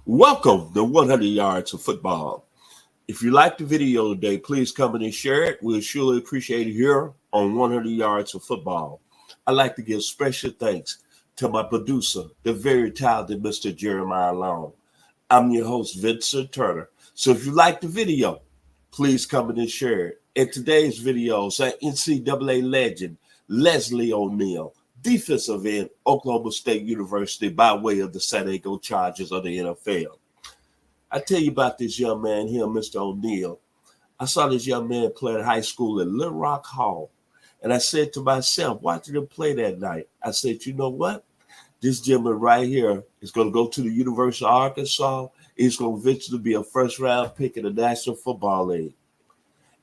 Welcome to 100 Yards of Football. If you like the video today, please come in and share it. We'll surely appreciate it here on 100 Yards of Football. I'd like to give special thanks to my producer, the very talented Mr. Jeremiah Long. I'm your host, Vincent Turner. So if you like the video, please come in and share it. In today's video is NCAA legend Leslie O'Neal, defensive end, Oklahoma State University, by way of the San Diego Chargers of the NFL. I tell you about this young man here, Mr. O'Neal. I saw this young man play at high school at Little Rock Hall. And I said to myself, watching him play that night, I said, you know what? This gentleman right here is going to go to the University of Arkansas. He's going to eventually be a first-round pick in the National Football League.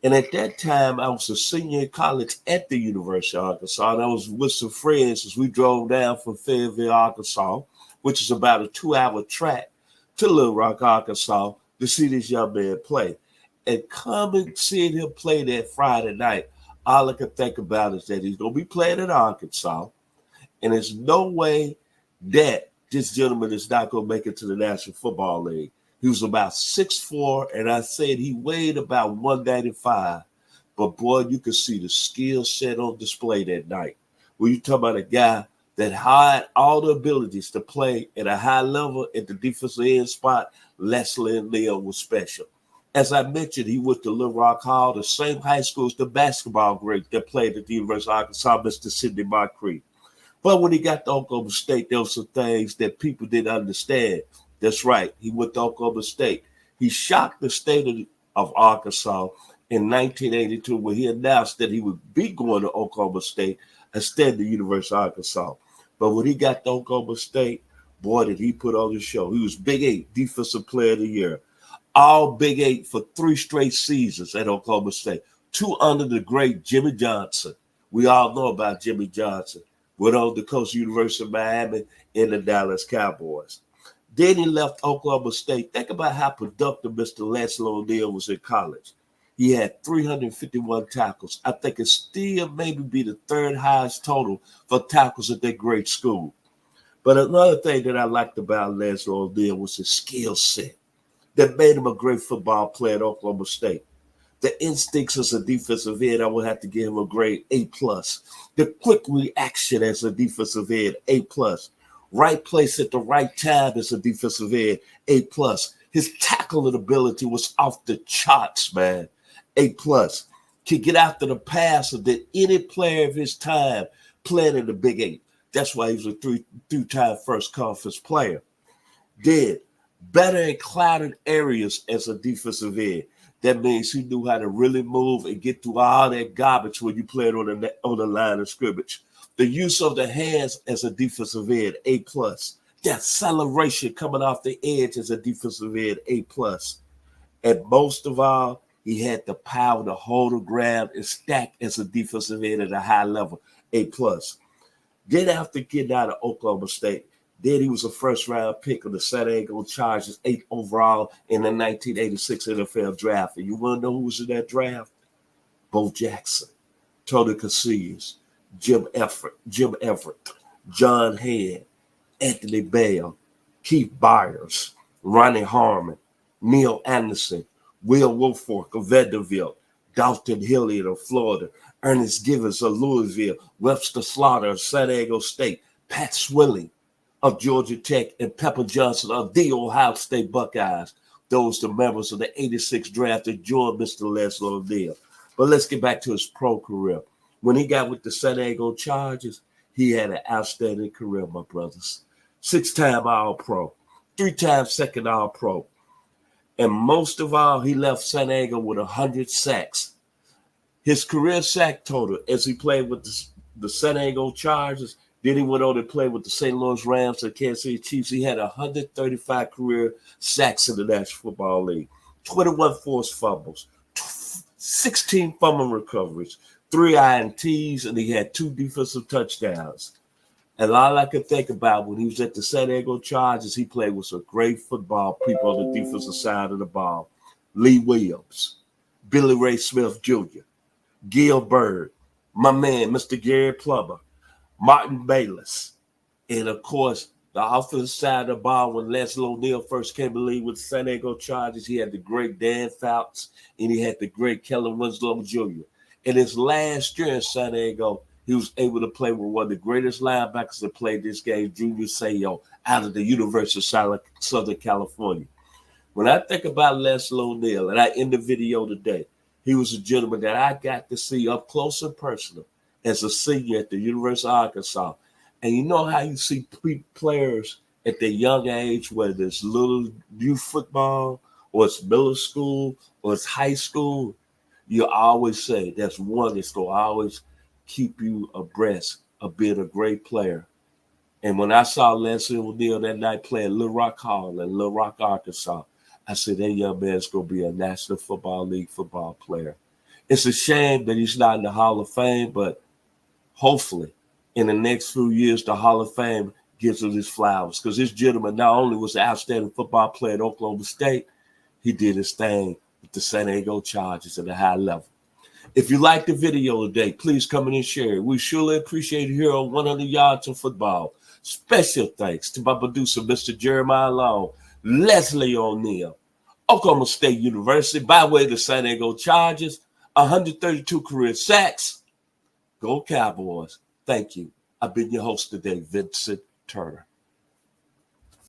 And at that time, I was a senior in college at the University of Arkansas. And I was with some friends as we drove down from Fayetteville, Arkansas, which is about a 2-hour track, to Little Rock, Arkansas, to see this young man play. And coming, seeing him play that Friday night, all I could think about is that he's going to be playing in Arkansas. And there's no way that this gentleman is not going to make it to the National Football League. He was about 6'4", and I said he weighed about 195. But, boy, you could see the skill set on display that night. When you talk about a guy that had all the abilities to play at a high level at the defensive end spot, Leslie O'Neal was special. As I mentioned, he went to Little Rock Hall, the same high school as the basketball great that played at the University of Arkansas, Mr. Sidney Moncrief. But when he got to Oklahoma State, there were some things that people didn't understand. That's right. He went to Oklahoma State. He shocked the state of Arkansas in 1982 when he announced that he would be going to Oklahoma State instead of the University of Arkansas. But when he got to Oklahoma State, boy, did he put on the show. He was Big 8 Defensive Player of the Year. All Big 8 for 3 straight seasons at Oklahoma State. 2 under the great Jimmy Johnson. We all know about Jimmy Johnson. Went on to coach University of Miami and the Dallas Cowboys. Then he left Oklahoma State. Think about how productive Mr. Leslie O'Neal was in college. He had 351 tackles. I think it still maybe be the 3rd highest total for tackles at that great school. But another thing that I liked about Leslie O'Neal was his skill set that made him a great football player at Oklahoma State. The instincts as a defensive end, I would have to give him a grade A+. The quick reaction as a defensive end, A+. Right place at the right time as a defensive end, A+. His tackling ability was off the charts, man, A+. Could get after the passer than any player of his time playing in the Big 8. That's why he was a three-time first conference player. Then, better in clouded areas as a defensive end. That means he knew how to really move and get through all that garbage when you played on the line of scrimmage. The use of the hands as a defensive end, A+. The acceleration coming off the edge as a defensive end, A+. And most of all, he had the power to hold the ground and stack as a defensive end at a high level, A+. Then after getting out of Oklahoma State, then he was a first-round pick of the San Diego Chargers, 8th overall in the 1986 NFL draft. And you want to know who was in that draft? Bo Jackson, Tony Casillas, Jim Everett, John Head, Anthony Bell, Keith Byers, Ronnie Harmon, Neil Anderson, Will Woolfolk of Vanderbilt, Dalton Hilliard of Florida, Ernest Givens of Louisville, Webster Slaughter of San Diego State, Pat Swilling of Georgia Tech, and Pepper Johnson of the Ohio State Buckeyes. Those are the members of the 86 draft that joined Mr. Leslie O'Neal. But let's get back to his pro career. When he got with the San Diego Chargers, he had an outstanding career, my brothers. 6-time All-Pro, 3-time second All-Pro. And most of all, he left San Diego with 100 sacks. His career sack total, as he played with the San Diego Chargers, then he went on to play with the St. Louis Rams and Kansas City Chiefs. He had 135 career sacks in the National Football League, 21 forced fumbles, 16 fumble recoveries, 3 INTs, and he had 2 defensive touchdowns. And all I could think about when he was at the San Diego Chargers, he played with some great football people on the defensive side of the ball. Lee Williams, Billy Ray Smith Jr., Gil Byrd, my man, Mr. Gary Plummer, Martin Bayless, and, of course, The offensive side of the ball, when Leslie O'Neal first came to league with the San Diego Chargers, he had the great Dan Fouts and he had the great Kellen Winslow Jr. In his last year in San Diego, he was able to play with one of the greatest linebackers that played this game, Junior Seau, out of the University of Southern California. When I think about Leslie O'Neal, and I end the video today, he was a gentleman that I got to see up close and personal as a senior at the University of Arkansas. And you know how you see players at their young age, whether it's little youth football or it's middle school or it's high school, you always say that's one that's going to always keep you abreast of being a great player. And when I saw Leslie O'Neal that night play at Little Rock Hall in Little Rock, Arkansas, I said, that young man's going to be a National Football League football player. It's a shame that he's not in the Hall of Fame, but hopefully in the next few years, the Hall of Fame gives him his flowers, because this gentleman not only was an outstanding football player at Oklahoma State, he did his thing with the San Diego Chargers at a high level. If you like the video today, please come in and share it. We surely appreciate it here on 100 Yards of Football. Special thanks to my producer, Mr. Jeremiah Long, Leslie O'Neal, Oklahoma State University, by way of the San Diego Chargers, 132 career sacks. Go Cowboys. Thank you. I've been your host today, Vincent Turner.